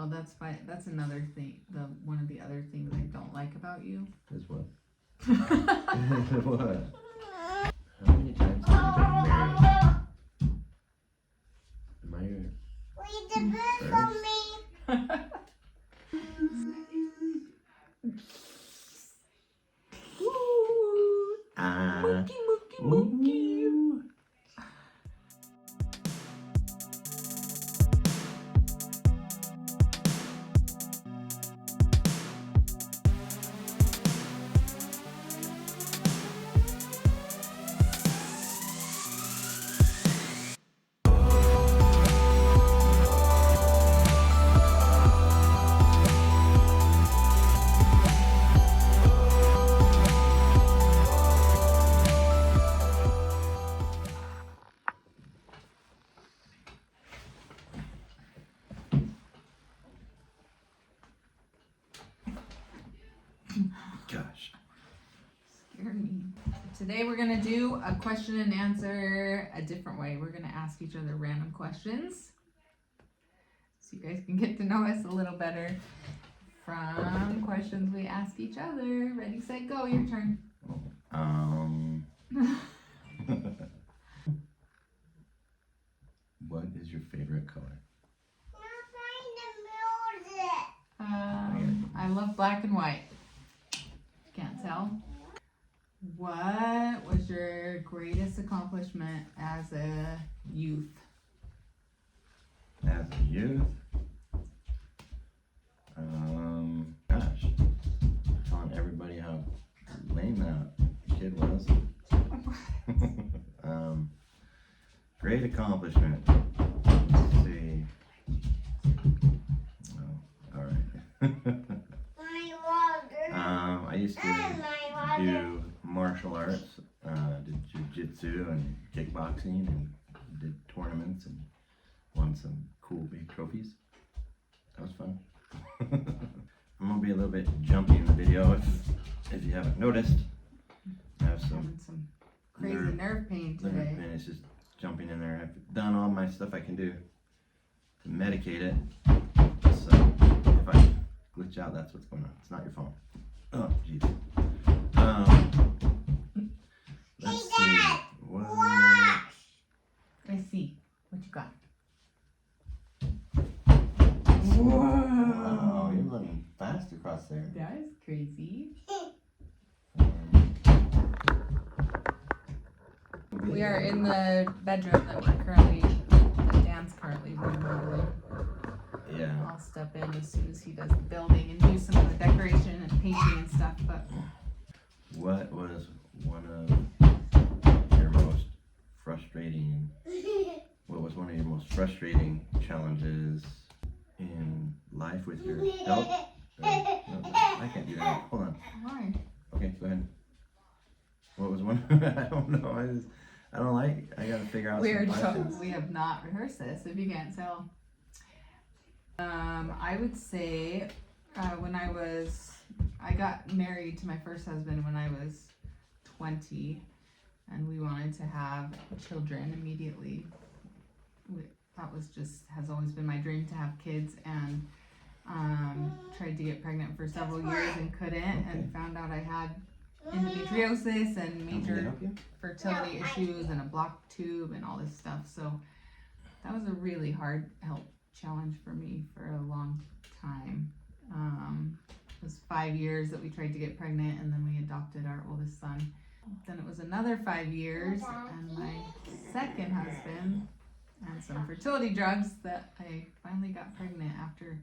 Oh, that's fine. That's another thing. One of the other things I don't like about you. Is what? What? How many times have you been married? Am I your Read the book for me. Mookie. Gosh. Scared me. Today we're gonna do a question and answer a different way. We're gonna ask each other random questions, so you guys can get to know us a little better from questions we ask each other. Ready, set, go. Your turn. What is your favorite color? I love black and white. Can't tell. What was your greatest accomplishment as a youth? As a youth? Gosh. Telling everybody how lame that kid was. Great accomplishment. Let's see. Oh, alright. I used to do martial arts, did jiu-jitsu and kickboxing and did tournaments and won some cool big trophies. That was fun. I'm gonna be a little bit jumpy in the video if you haven't noticed. I have Having some crazy nerve pain today. And it's just jumping in there. I've done all my stuff I can do to medicate it. So if I glitch out, that's what's going on. It's not your phone. Oh, jeez. Let's see. What? I see. What you got? Wow, you're running fast across there. That is crazy. We are in the bedroom that Dan's currently remodeling. Yeah. I'll step in as soon as he does the building and do some of the decoration and painting and stuff, but What was one of your most frustrating challenges in life with your health? No, I can't do that. Hold on. why? Okay, go ahead. What was one? I don't know. I gotta figure out Weird. some questions. We have not rehearsed this, if you can't tell. I would say when I got married to my first husband when I was 20, and we wanted to have children immediately. That has always been my dream to have kids, and tried to get pregnant for several years and couldn't, and found out I had endometriosis and major fertility issues and a blocked tube and all this stuff. So that was a really hard health challenge for me for a long time. It was 5 years that we tried to get pregnant, and then we adopted our oldest son. Then it was another 5 years, and my second husband and some fertility drugs that I finally got pregnant after.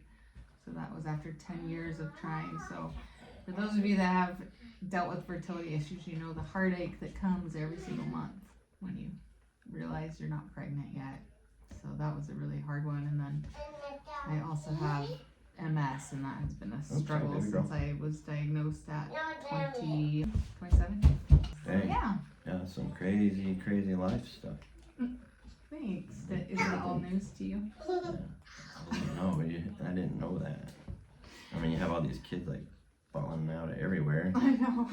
So that was after 10 years of trying. So for those of you that have dealt with fertility issues, you know the heartache that comes every single month when you realize you're not pregnant yet. So that was a really hard one. And then I also have MS, and that has been a struggle since I was diagnosed at 27. Hey. Yeah. Yeah, some crazy life stuff. Thanks. Is that all news to you? No, I didn't know that. I mean, you have all these kids like falling out of everywhere. I know.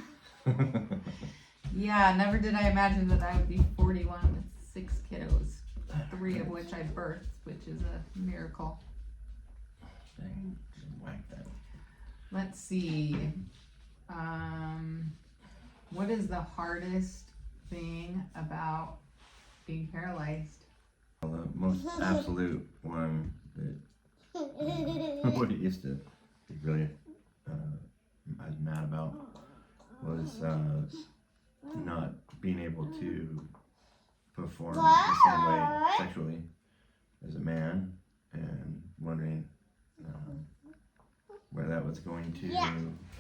Yeah, never did I imagine that I would be 41 with 6 kiddos, 3 of which I birthed, which is a miracle. Dang, whack that. Let's see. What is the hardest thing about being paralyzed? Well, the most absolute one that what it used to be really I was mad about was not being able to perform the same way sexually as a man, and wondering where that was going to,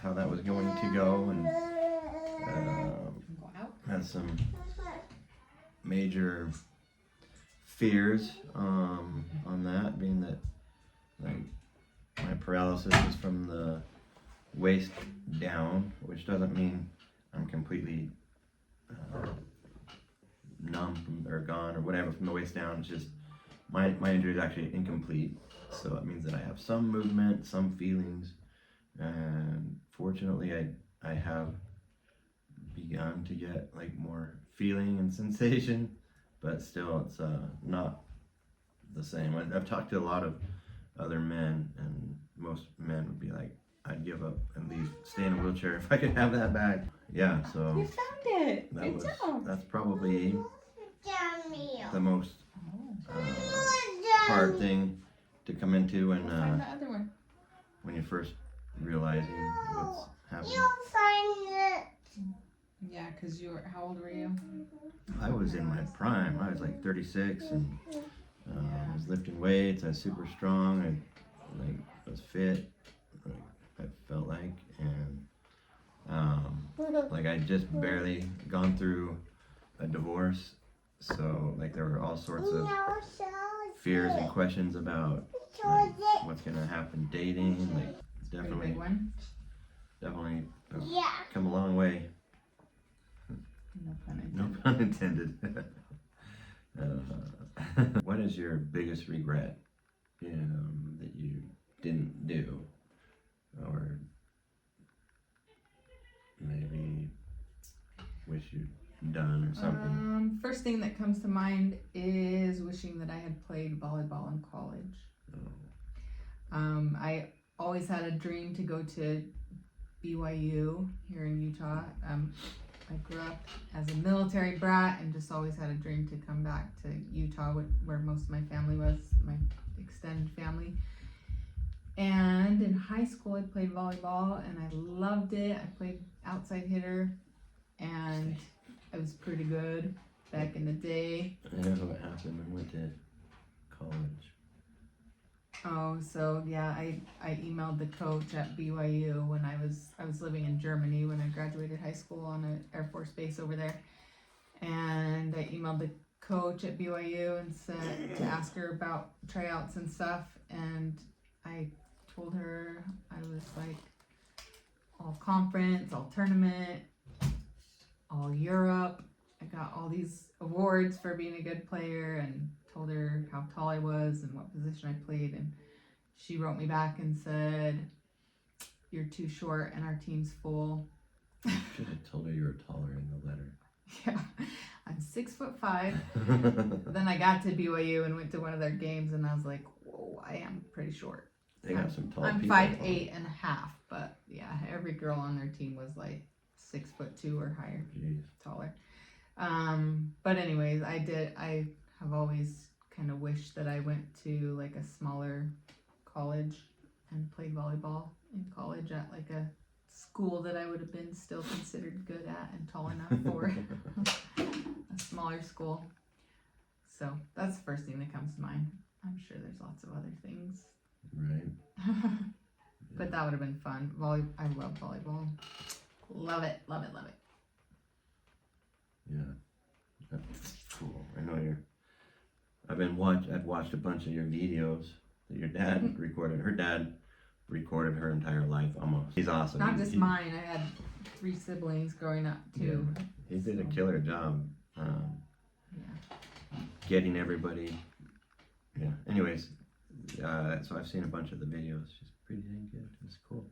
how that was going to go, and had some major fears on that, being that like my paralysis is from the waist down, which doesn't mean I'm completely numb or gone or whatever from the waist down. It's just my injury is actually incomplete, so it means that I have some movement, some feelings, and fortunately I have begun to get like more feeling and sensation, but still it's not the same. I've talked to a lot of other men, and most men would be like, I'd give up and leave, stay in a wheelchair if I could have that back. Yeah, so You found it. Good job. that's probably the most hard thing to come into when Find the other one. when you're first realizing what's happening. Yeah, because how old were you? I was in my prime. I was like 36, and I was lifting weights. I was super strong. I was fit. I felt like, and like I'd just barely gone through a divorce, so like there were all sorts of fears and questions about like what's gonna happen dating. Like definitely, Big one. definitely come a long way. No pun intended. No pun intended. What is your biggest regret that you didn't do, or maybe wish you'd done, or something? First thing that comes to mind is wishing that I had played volleyball in college. I always had a dream to go to BYU here in Utah. I grew up as a military brat and just always had a dream to come back to Utah, where most of my family was, my extended family. And in high school, I played volleyball and I loved it. I played outside hitter, and I was pretty good back in the day. I know what happened. I went to college. Oh, so yeah, I emailed the coach at BYU when I was living in Germany when I graduated high school on an Air Force base over there, and I emailed the coach at BYU and said to ask her about tryouts and stuff, and I told her I was like all conference, all tournament, all Europe. I got all these awards for being a good player, and told her how tall I was and what position I played, and she wrote me back and said, "You're too short and our team's full." Should have told her you were taller in the letter. Yeah, I'm 6'5". Then I got to BYU and went to one of their games, and I was like, whoa, I am pretty short. They got some tall I'm people. 5'8" and a half, but yeah, every girl on their team was like 6'2" or higher, Jeez. taller. But anyways, I have always kind of wished that I went to like a smaller college and played volleyball in college at like a school that I would have been still considered good at and tall enough for. A smaller school. So that's the first thing that comes to mind. I'm sure there's lots of other things. Right. But that would have been fun. I love volleyball. Love it, love it, love it. Yeah. That's cool. I know I've watched a bunch of your videos that your dad recorded. Her dad recorded her entire life almost. He's awesome. Not just mine. I had 3 siblings growing up too. Yeah, he did a killer job. Getting everybody. Yeah. Anyways, so I've seen a bunch of the videos. She's pretty dang good. It's cool.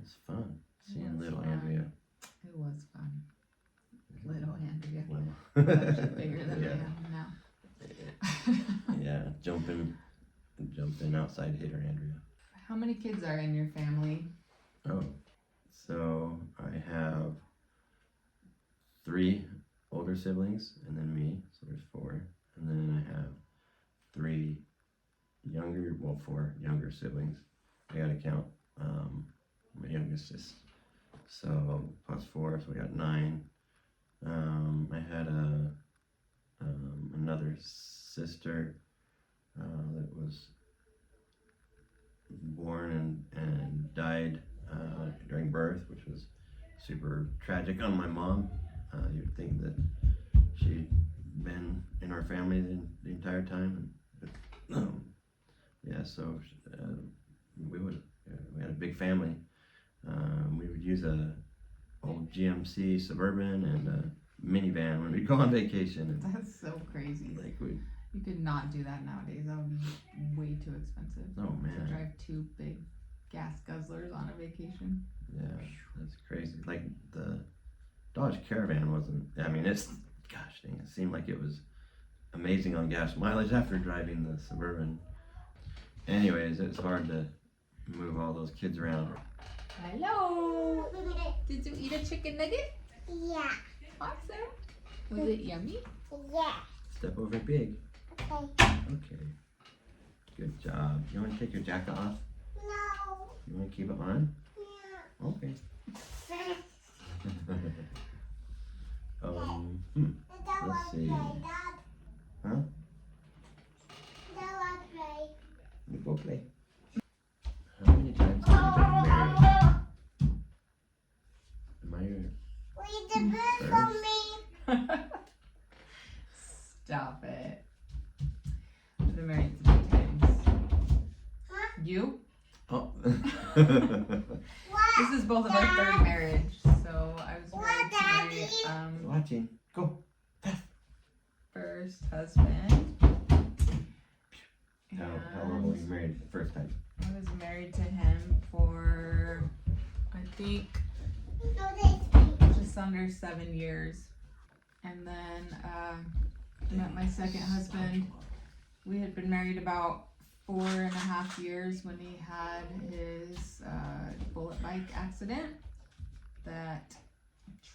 It's fun seeing little fun. Andrea. It was fun. Little Andrea. Well, She's bigger than I am now. Yeah, jumping outside hitter Andrea. How many kids are in your family? Oh, so I have 3 older siblings and then me, so there's 4. And then I have 4 younger siblings. I gotta count my youngest is, so plus 4, so we got 9. I had another sister that was born and died during birth, which was super tragic on my mom. You'd think that she'd been in our family the entire time. Yeah, so we had a big family. We would use a old GMC Suburban and a minivan when we'd go on vacation. And That's so crazy. like You could not do that nowadays. That would be way too expensive. oh To man, drive 2 big gas guzzlers on a vacation. yeah, that's crazy. Like the Dodge Caravan wasn't. I mean, it's gosh dang, it seemed like it was amazing on gas mileage after driving the Suburban. Anyways, it's hard to move all those kids around. Hello. Did you eat a chicken nugget? Yeah. Awesome. Was it yummy? Yeah. Step over big. Okay. Okay. Good job. You want to take your jacket off? No. You want to keep it on? Yeah. Okay. That Let's see. Dad. Huh? That was play. You go play. How many times have you been married? Am I your Read the book for me. Stop it. I've been married 3 times. Huh? You? Oh. What? This is both of our 3rd marriage. So I was married to Daddy? my Watching. Go. first husband. How long were you married the first time? I was married to him for, I think, No, this. just under 7 years. And then I met my second husband. We had been married about 4.5 years when he had his bullet bike accident that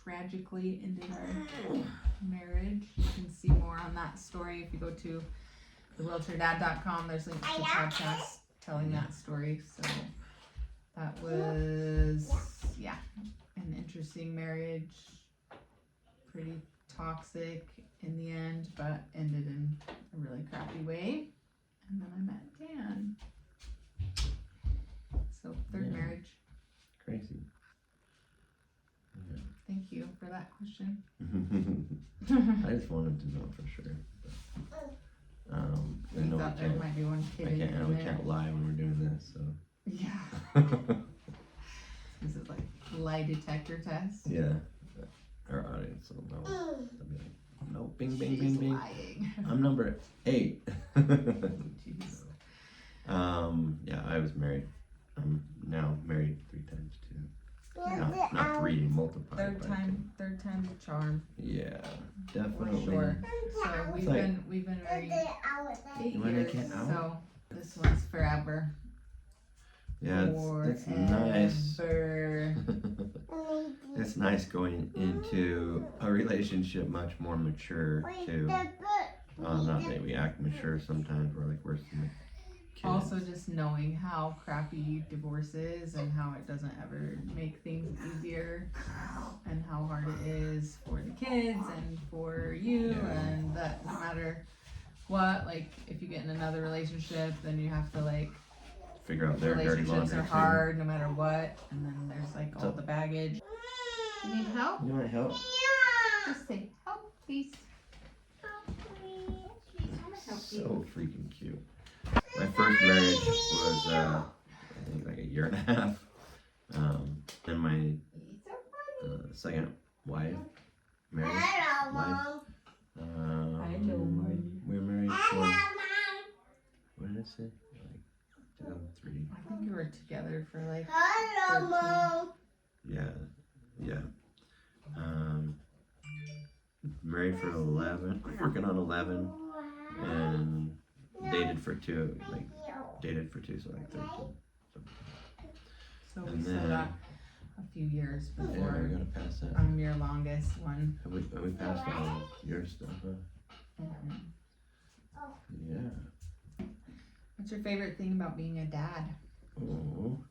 tragically ended our marriage. You can see more on that story if you go to thewheelchairdad.com. There's links to podcasts telling that story. So that was, yeah, an interesting marriage. Pretty toxic in the end, but ended in a really crappy way. And then I met Dan. So 3rd Yeah. marriage. Crazy. Thank you for that question. I just wanted to know for sure. But, I We know thought we there can't. might be one I kid in can't. We there. can't lie when we're doing this. So. Yeah. This is like lie detector test. Yeah. Our audience will know. They'll be like, no, bing, bing, She's bing, bing. lying. I'm number 8. Jeez. Yeah, I was married. I'm now married 3 times too. Where's Not 3, multiplied. Third by time's a charm. 2. Yeah, For definitely. sure. So we've like- been married the 8 wanna years. get out? So this one's forever. Yeah, it's nice. Forever. It's nice going into a relationship much more mature too. Not that we act mature sometimes. We're like worse than the kids. Also, just knowing how crappy divorce is and how it doesn't ever make things easier, and how hard it is for the kids and for you, Yeah. and that no matter what, like if you get in another relationship, then you have to like figure out their dirty relationships laundry are too. hard no matter what, and then there's like all So- the baggage. You need help? You want help? Just say help, please. So freaking cute. My first marriage was I think like a year and a half. And my second wife, married Hello, wife. Mom. We were married for Hello, Mom. what did I say? Like 2003. I think you were together for like Hello, 13. Mom. Yeah. Married for 11, working on 11, and dated for 2, so like 13. So we And still then- got a few years Yeah, we before gotta pass that. your longest one. We passed all of your stuff, huh? Mhm. Yeah. What's your favorite thing about being a dad? Oh.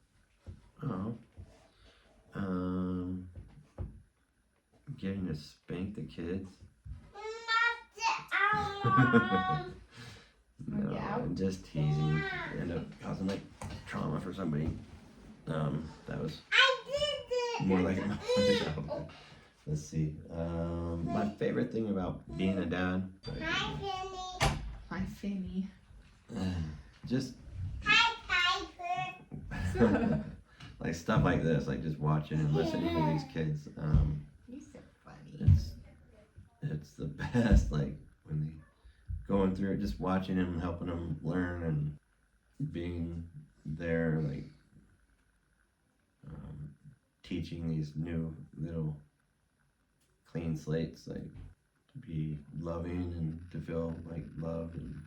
Getting to spank the kids. No, out? just teasing. End up causing like trauma for somebody. That was more like my job. Let's see. My favorite thing about being a dad, Hi, Finny. just like stuff like this, like just watching and listening to these kids. You're so funny. It's the best. Like when they going through it, just watching them, helping them learn, and being there, like teaching these new little clean slates, like to be loving and to feel like loved, and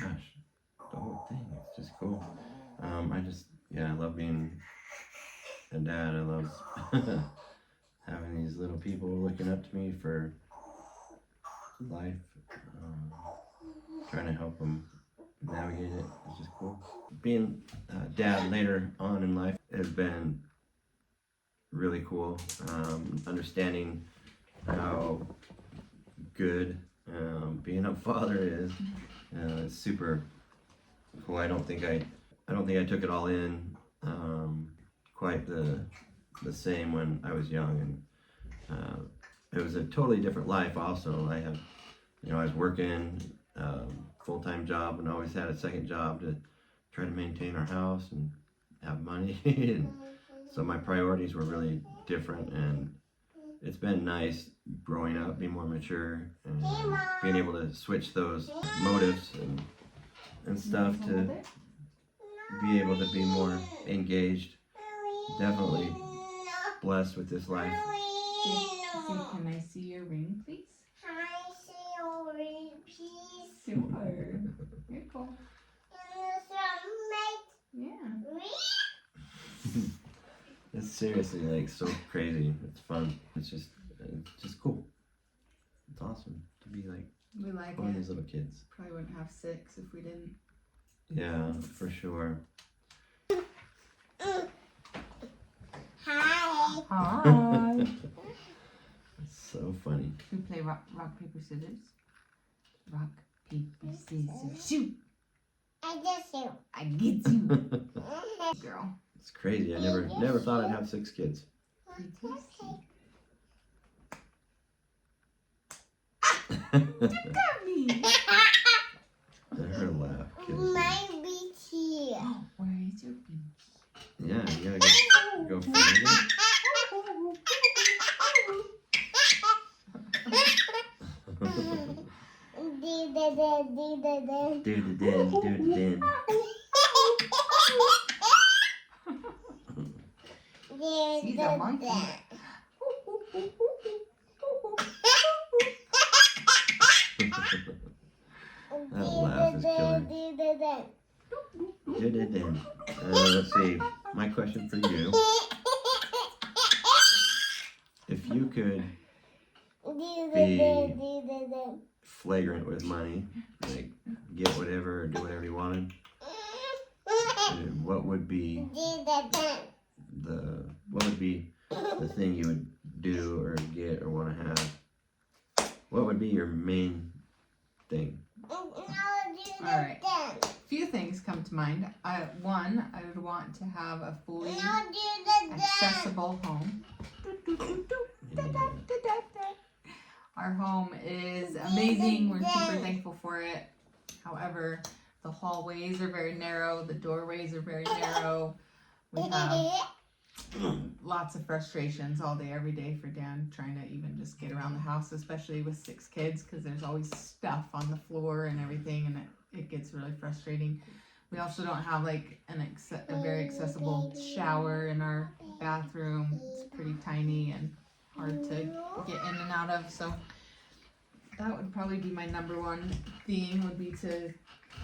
gosh, the whole thing, it's just cool. I love being a dad. I love having these little people looking up to me for life, trying to help them navigate it. It's just cool. Being a dad later on in life has been really cool. Understanding how good being a father is. It's super cool. I don't think I took it all in quite the same when I was young, and it was a totally different life. Also, I was working full-time job, and always had a second job to try to maintain our house and have money. And so my priorities were really different, and it's been nice growing up, being more mature, and being able to switch those motives and stuff to be able to be more engaged. Definitely blessed with this life. Can I see your ring, please? Sure. You're cool. Yeah. It's seriously like so crazy. It's fun. It's just cool. It's awesome to be like We like one of it. these little kids. Probably wouldn't have 6 if we didn't. Yeah, for sure. Hi. It's so funny. We play rock, paper, scissors. Rock, paper, scissors, shoot. I get you. Girl. It's crazy. I never thought I'd have 6 kids. Got me. Her laugh kills me. Where is your pinky? Yeah, you gotta go find it. Do the den. She's a monkey. That laugh is killing me. Do the den. Let's see. My question for you: if you could be flagrant with money, like get whatever or do whatever you wanted, what would be the thing you would do or get or want to have? What would be your main thing? Alright. Few things come to mind. One, I would want to have a fully accessible home. Our home is amazing. We're super thankful for it. However, the hallways are very narrow. The doorways are very narrow. We have lots of frustrations all day, every day for Dan trying to even just get around the house, especially with 6 kids, because there's always stuff on the floor and everything, and it gets really frustrating. We also don't have like a very accessible shower in our bathroom. It's pretty tiny and hard to get in and out of, so that would probably be my number one thing, would be to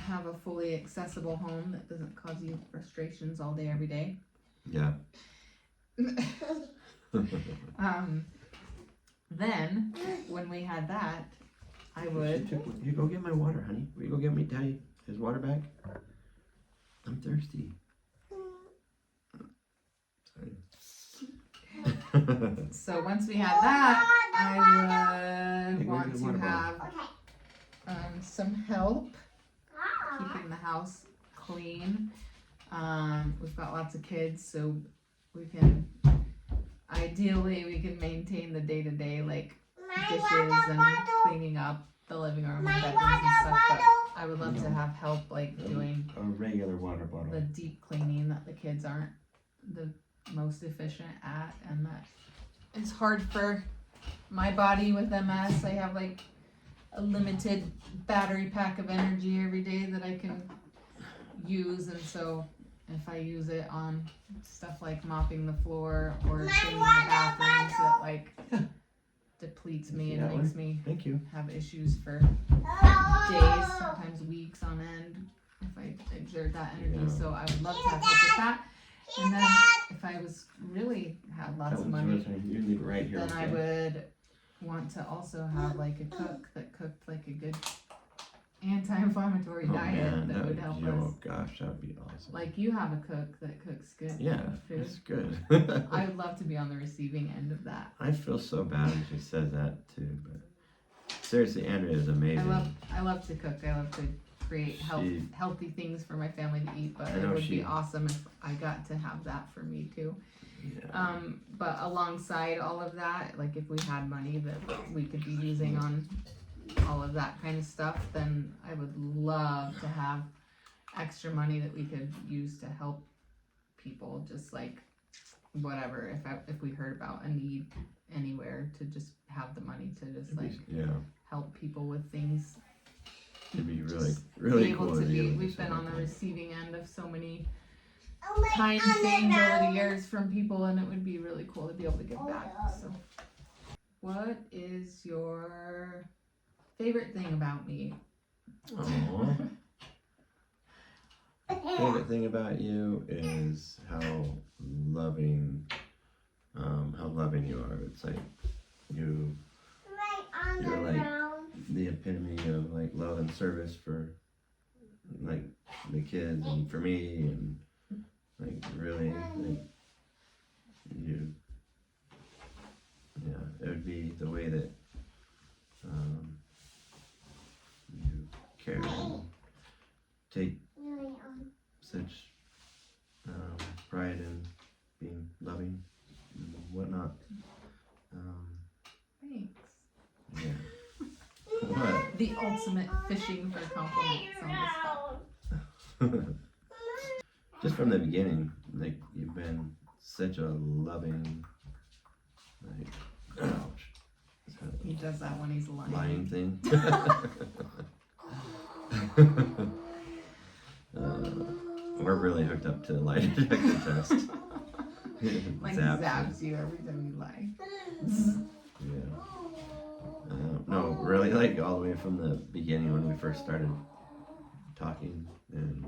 have a fully accessible home that doesn't cause you frustrations all day, every day. Yeah. Then, when we had that, I would. You go get my water, honey. Will you go get me Daddy his water back? I'm thirsty. Sorry. So once we had that, I would Hey, go want get the to water bottle. have some help keeping the house clean. We've got lots of kids, so we can maintain the day-to-day, like dishes and cleaning up the living room and bedrooms and stuff, but I would love to have help, like doing A regular water bottle. the deep cleaning that the kids aren't the most efficient at, and that it's hard for my body with MS. I have like a limited battery pack of energy every day that I can use, and so if I use it on stuff like mopping the floor or cleaning the bathrooms, it like depletes me and makes me Thank you. have issues for days, sometimes weeks on end if I exert that energy. Yeah. So I would love to have help with that. And then if I was really had lots of money, You leave it right here. then I would want to also have like a cook that cooked like a good anti-inflammatory diet that would help us. Oh gosh, that would be awesome. Like you have a cook that cooks good Yeah, food. it's good. I would love to be on the receiving end of that. I feel so bad when she says that too, but seriously, Andrea is amazing. I love to cook. I love to create healthy things for my family to eat, but it would be awesome if I got to have that for me too. Yeah. But alongside all of that, like if we had money that we could be using on all of that kind of stuff, then I would love to have extra money that we could use to help people, just like whatever, if we heard about a need anywhere, to just have the money to just like help people with things. It'd be really cool to be. We've been on the receiving end of so many kind things over the years from people, and it would be really cool to be able to give back. So, what is your favorite thing about me? Aww. Favorite thing about you is how loving you are. It's like you're like the epitome of like love and service for like the kids and for me, and like really like you. Yeah, it would be the way that you care and take such pride in being loving and whatnot. Thanks. Yeah. What? The ultimate fishing for compliments on the spot. Just from the beginning, like you've been such a loving, like, ouch. He does that when he's lying. Lying thing. We're really hooked up to the lie detector test. Like zaps you every time you lie. Yeah. No, really, like all the way from the beginning when we first started talking and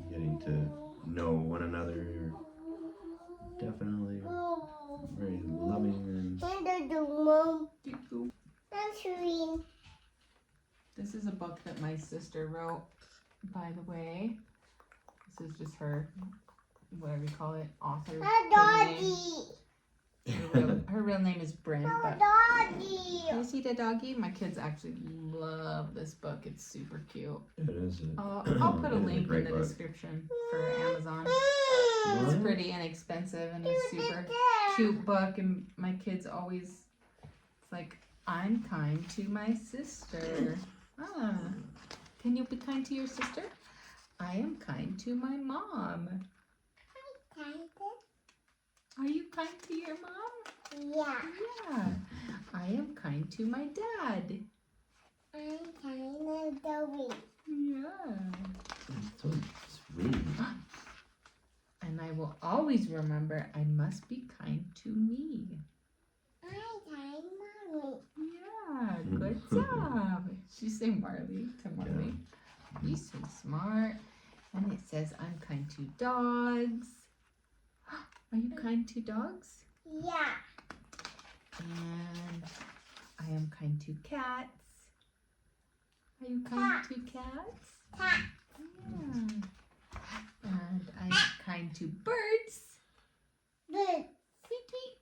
getting to know one another. Definitely very loving and. This is a book that my sister wrote, by the way. This is just her, whatever you call it, author. Her real name is Bryn. But you see the doggy? My kids actually love this book. It's super cute. It is. I'll put a link in the description for Amazon. It's pretty inexpensive and a super cute book, and my kids always, it's like, I'm kind to my sister. Can you be kind to your sister? I am kind to my mom. Are you kind to your mom? Yeah. Yeah. I am kind to my dad. I'm kind of Dobby. Yeah. So sweet. And I will always remember I must be kind to me. I'm kind mommy. Yeah, good job. She's Marley, to Marley. You're so smart. And it says, I'm kind to dogs. Are you kind to dogs? Yeah. And I am kind to cats. Are you kind to cats? Cat. Yeah. And I'm kind to birds. Good. Tweet, tweet.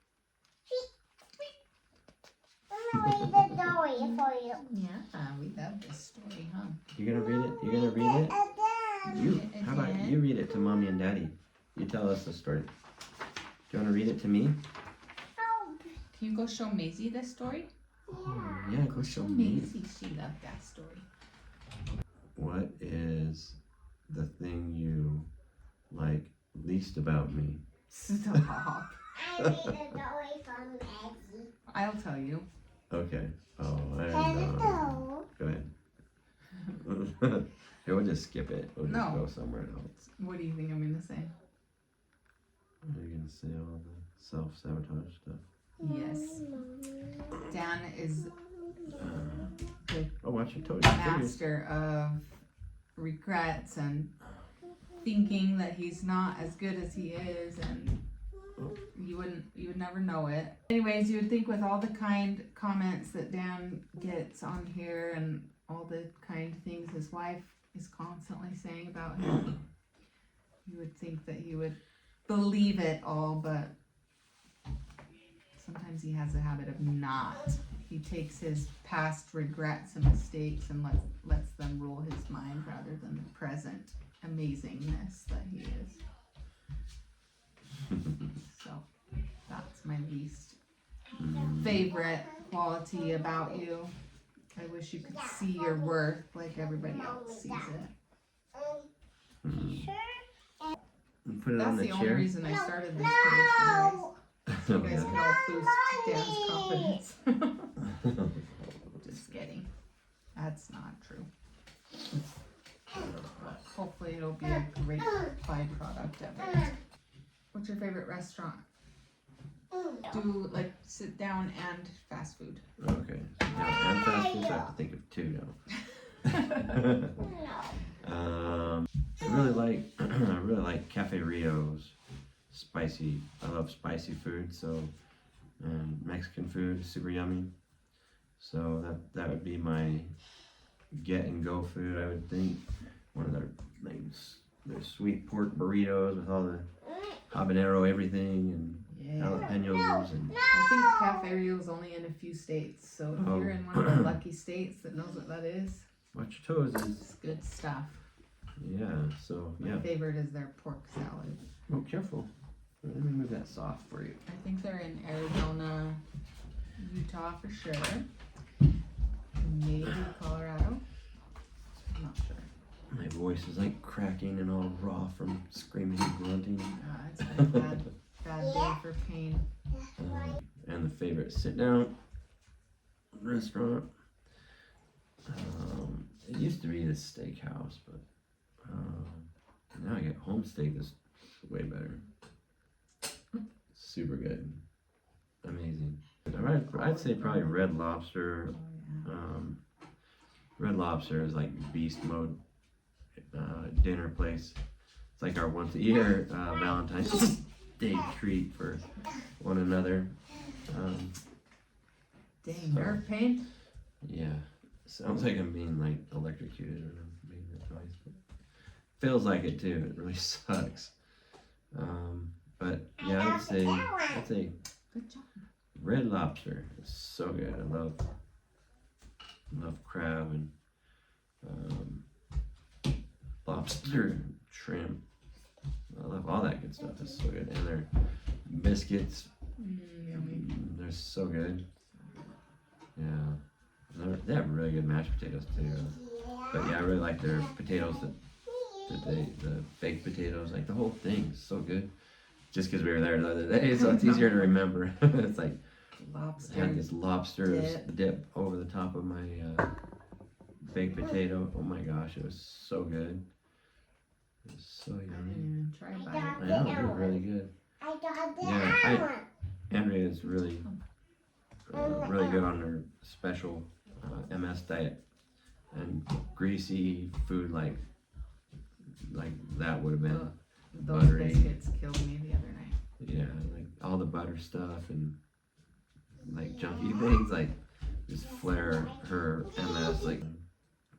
I'm gonna read the story for you. Yeah, we love this story, huh? You gonna read it? You gonna read it? Again. You. How about you read it to mommy and daddy? You tell us the story. Do you want to read it to me? Oh, Can you go show Maisie this story? Yeah, go show me. Maisie, she loved that story. What is the thing you like least about me? Stop. I read the story from Maggie. I'll tell you. Okay. Oh, and Hello. go ahead. Hey, we'll just skip it. We'll just No. go somewhere else. What do you think I'm gonna say? Are you gonna say all the self-sabotage stuff? Yes. Dan is Oh, watch your toes. master of regrets and thinking that he's not as good as he is, and you would never know it. Anyways, you would think with all the kind comments that Dan gets on here and all the kind things his wife is constantly saying about him, you would think that he would believe it all, but sometimes he has a habit of not. He takes his past regrets and mistakes and lets them rule his mind rather than the present amazingness that he is. So that's my least favorite quality about you. I wish you could see your worth like everybody else sees it. Sure. Put it on That's the the only chair. reason I started this page, No. so you guys can all boost Dan's confidence. Just kidding. That's not true. Hopefully it'll be a great byproduct of it. What's your favorite restaurant? Do like sit down and fast food. Okay. Yeah, and fast food, so I have to think of two now. I really like Cafe Rio's spicy. I love spicy food, so and Mexican food, super yummy. So that would be my get and go food, I would think. One of their sweet pork burritos with all the habanero everything and Yeah. jalapenos and I think Cafe Rio is only in a few states, so if Oh. you're in one of the lucky states that knows what that is, watch your toes. it's good stuff. Yeah. So My yeah. favorite is their pork salad. Oh, careful. Let me move that soft for you. I think they're in Arizona, Utah for sure. Maybe Colorado. I'm not sure. My voice is like cracking and all raw from screaming and grunting. It's been a bad day for pain. And the favorite sit down restaurant. It used to be the steakhouse, but now I get home steak that's way better. Super good. Amazing. I'd say probably Red Lobster. Oh, yeah. Red Lobster is like beast mode dinner place. It's like our once a year Valentine's Day treat for one another. Dang, nerve pain? Yeah, sounds like I'm being like electrocuted when I'm making that noise, but feels like it too. It really sucks. But yeah, I'd say Good job. Red Lobster is so good. I love crab and lobster and shrimp. I love all that good stuff. It's so good. And their biscuits, Yummy. they're so good. Yeah, they have really good mashed potatoes too. But yeah, I really like their potatoes the baked potatoes, like the whole thing is so good. Just because we were there the other day, so it's easier to remember. It's like Lobster. I had this lobster dip over the top of my baked potato. Oh my gosh, it was so good. It was so I didn't yummy. even try a bite. I know, it was really good. I got the Yeah, one. Andrea is really good on her special MS diet. and greasy food like that would have been Those buttery. biscuits killed me the other night. Yeah, like all the butter stuff and like junky things like just flare her MS. Like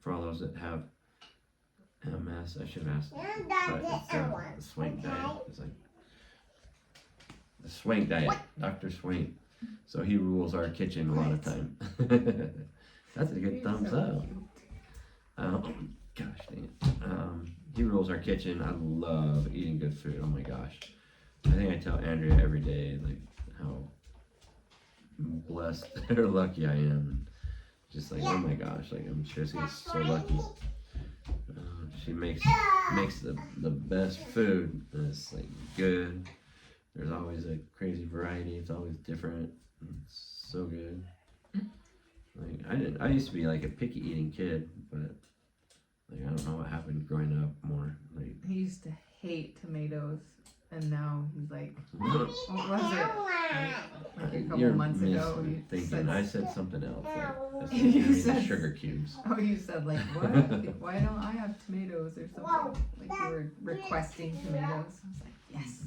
for all those that have MS, I should have asked, but it's the Swank diet. It's like the Swank diet, Dr. Swank. So he rules our kitchen a lot of time. That's a good You're thumbs so up. cute. Gosh dang it. He rules our kitchen. I love eating good food. Oh my gosh. I think I tell Andrea every day like how blessed or lucky I am. Just like, oh my gosh, like I'm seriously so lucky. She makes the best food. And it's like good. There's always a crazy variety. It's always different. It's so good. Like I used to be like a picky eating kid, but like I don't know what happened growing up more. Like He used to hate tomatoes, and now he's like, what was it? Like a couple you're months ago, you thinking. said, I said something else. Like, I said, You give me the said- sugar cubes. oh, you said like, what? Like, why don't I have tomatoes or something? Like you were requesting tomatoes. I was like, yes,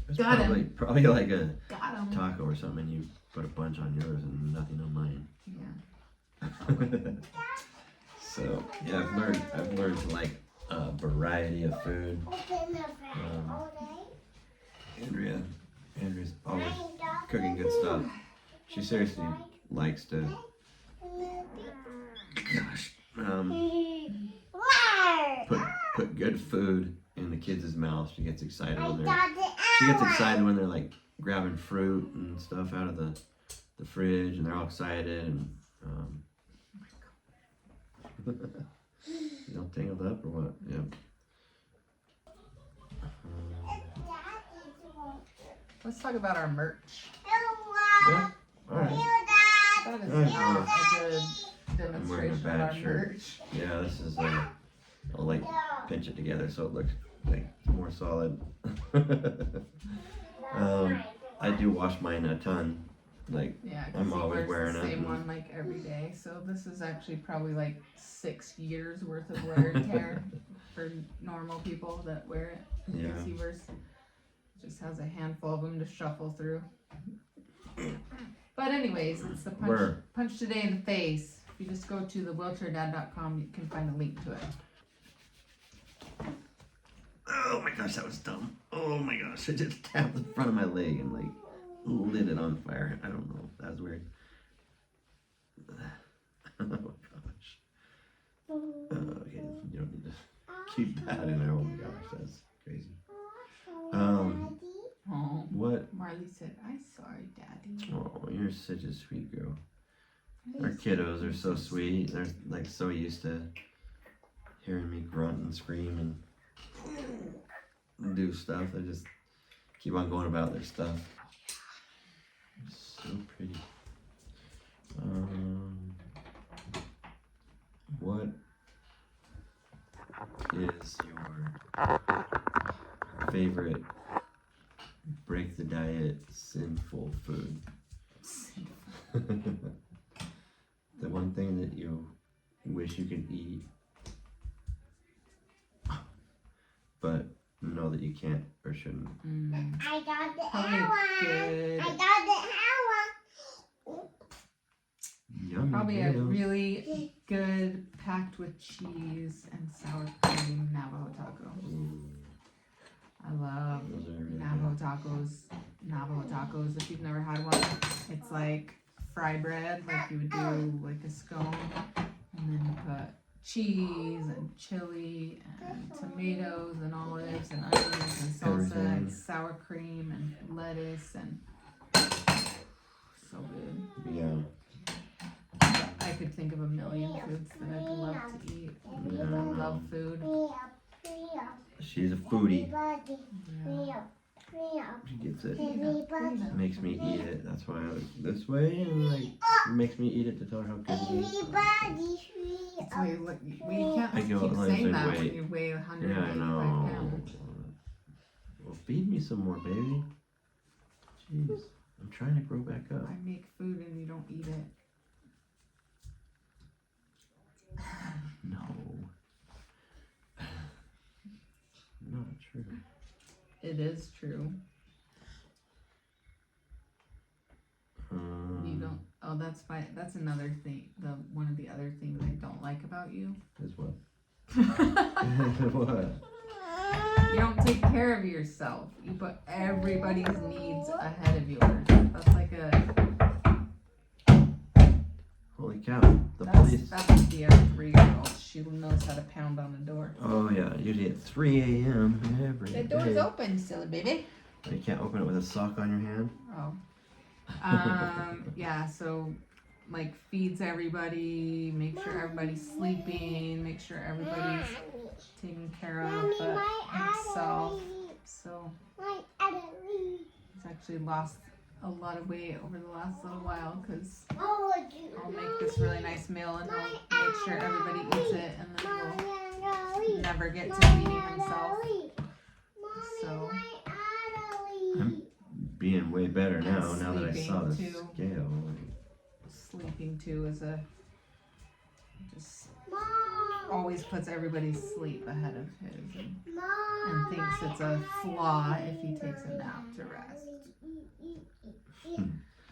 It's Got him. probably like a got him. taco or something. You put a bunch on yours and nothing on mine. Yeah. So yeah, I've learned to like a variety of food. Andrea's always cooking good stuff. She seriously likes to. Gosh, put good food in the kids' mouths. She gets excited when they're like grabbing fruit and stuff out of the fridge, and they're all excited and. You all tangled up or what? Yep. Let's talk about our merch. Yeah. All right. That is Alright. not a good I'm wearing a demonstration of bad our shirt. merch. Yeah. This is. I'll like pinch it together so it looks like more solid. I do wash mine a ton. Like Yeah, I'm because he always wears wearing the it. same one like every day. So this is actually probably like 6 years worth of wear and tear for normal people that wear it. Yeah. Because he wears, just has a handful of them to shuffle through. But anyways, it's the punch today in the face. If you just go to thewheelchairdad.com, you can find a link to it. Oh my gosh, that was dumb. Oh my gosh, I just tapped the front of my leg and like lit it on fire. I don't know. That was weird. Oh my gosh. Okay, you don't need to keep that in there. Oh my gosh, that's crazy. Oh, What? Marley said, "I sorry, Daddy." Oh, you're such a sweet girl. Our kiddos are so sweet. They're like so used to hearing me grunt and scream and do stuff. They just keep on going about their stuff. So pretty. What is your favorite break the diet sinful food? The one thing that you wish you could eat, but know that you can't or shouldn't. I got the Probably good. I got the Yummy Probably a potatoes. really good packed with cheese and sour cream Navajo taco. Ooh, I love those are really Navajo tacos. Navajo tacos. If you've never had one, it's like fry bread, like you would do like a scone, and then you put cheese and chili and tomatoes and olives and onions and salsa Everything. and sour cream and lettuce and so good. good. Yeah. I could think of a million foods that I'd love to eat. Yeah. I love food. She's a foodie. Yeah. She gets it. Everybody. Makes me eat it. That's why I was this way, and like makes me eat it to tell her how good it is. That's why you look, we can't I go keep like saying the that weight. when you weigh Yeah, 185 I know. pounds. Well, feed me some more, baby. Jeez, I'm trying to grow back up. I make food and you don't eat it. No. Not true. It is true. You don't. Oh, that's fine. That's another thing. One of the other things I don't like about you. Is what? You What? don't take care of yourself. You put everybody's needs ahead of yours. That's like a. Holy cow! The police. That must be our 3-year-old. She knows how to pound on the door. Oh yeah, usually at 3 a.m. every The day. door's open, silly baby. You can't open it with a sock on your hand. Oh. Yeah, so like feeds everybody, make sure everybody's sleeping, make sure everybody's taken care of but himself. So he's actually lost a lot of weight over the last little while because I'll make this really nice meal and I'll make sure everybody eats it and then we'll never get to feeding himself. So I'm being way better now. Now that I saw the Sleeping, too. scale. sleeping too is just always puts everybody's sleep ahead of his and thinks it's a flaw if he takes a nap to rest.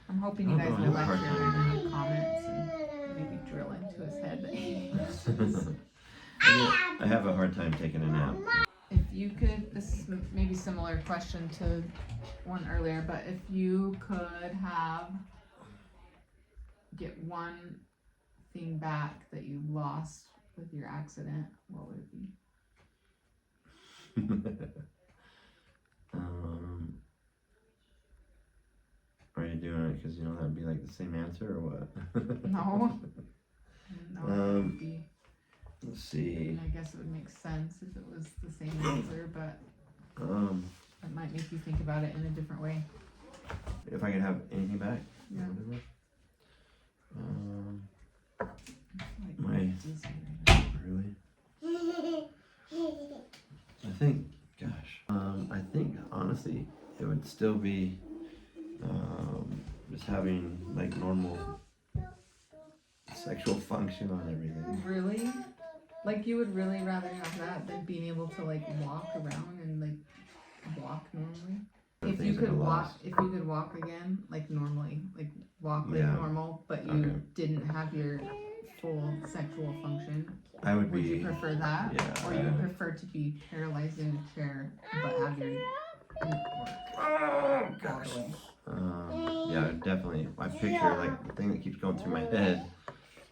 I'm hoping you guys will lecture him in the comments and maybe drill into his head that he I have a hard time taking a nap. If you could, this is maybe similar question to one earlier, but if you could get one thing back that you lost with your accident, what would it be? Are you doing it because you know that would be like the same answer or what? No. No, it would be. Let's see. I guess it would make sense if it was the same answer, but it might make you think about it in a different way. If I could have anything back. Yeah. Whatever. Like My- Disney right Really? I think, gosh, I think honestly it would still be just having like normal sexual function on everything. now. Really? Like you would really rather have that than being able to like walk around and like walk normally? If you Things that could are walk, lost. if you could walk again, like normally, like walk like Yeah. normal, but you Okay. didn't have your full sexual function, I would would you be, prefer that? yeah, Or you would prefer to be paralyzed in a chair but have your network all the way? yeah, definitely. I picture like the thing that keeps going through my head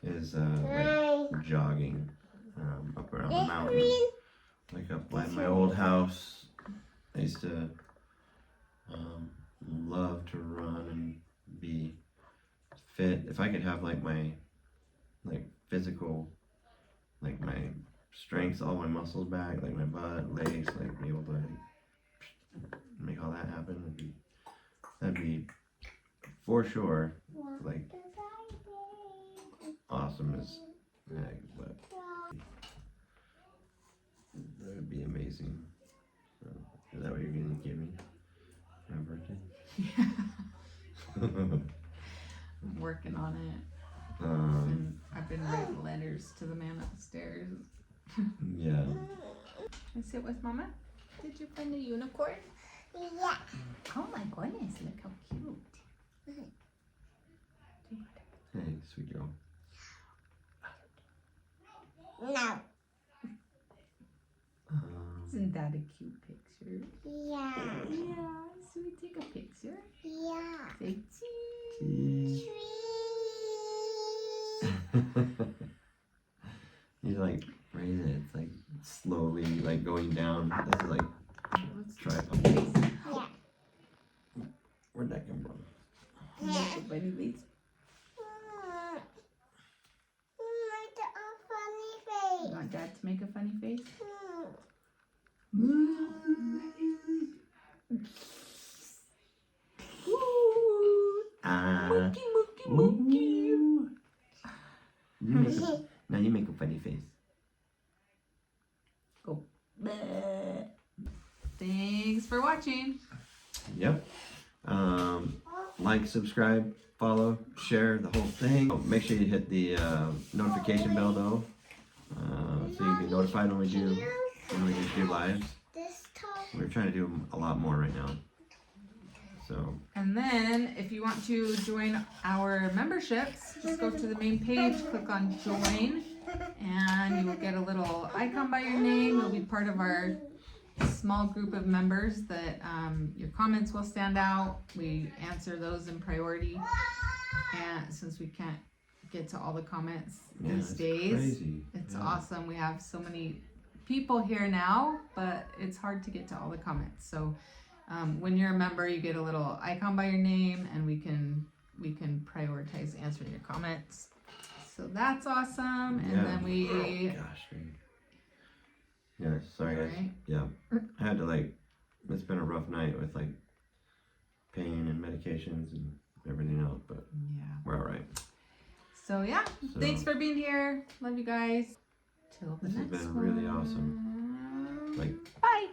is like jogging up around the mountain, like up by my old house. I used to love to run and be fit. If I could have like my physical, like my strength, all my muscles back, like my butt, legs, like be able to like, make all that happen, that'd be for sure like awesome as heck, but that would be amazing. So, is that what you're gonna give me for my birthday? I'm working on it. And I've been writing letters to the man upstairs. Yeah. Can I sit with Mama? Did you find a unicorn? Yeah. Oh my goodness, look how cute. Hey, sweet girl. No. Isn't that a cute picture? Yeah. Yeah, so we take a picture. Yeah. Say cheese. He's like raise it. It's like slowly like going down. This is like Let's try it. Yeah. Where'd that come from? make a bunny face. Make a funny You face. want Dad to make a funny face? Monkey, monkey, monkey. Now you make a funny face. Go. Bleh. Thanks for watching. Yep. Like, subscribe, follow, share the whole thing. Make sure you hit the notification bell though, get notified when we do lives. This top. We're trying to do them a lot more right now. So And then if you want to join our memberships, just go to the main page, click on join, and you will get a little icon by your name. You'll be part of our small group of members that your comments will stand out. We answer those in priority, and since we can't get to all the comments these days, crazy. it's awesome. We have so many people here now, but it's hard to get to all the comments. So when you're a member, you get a little icon by your name, and we can prioritize answering your comments. So that's awesome. And then we sorry guys. Right. Yeah, I had to it's been a rough night with pain and medications and everything else, but yeah. we're all right. So yeah, So, thanks for being here. Love you guys. Till the This has next been one. really awesome. Bye.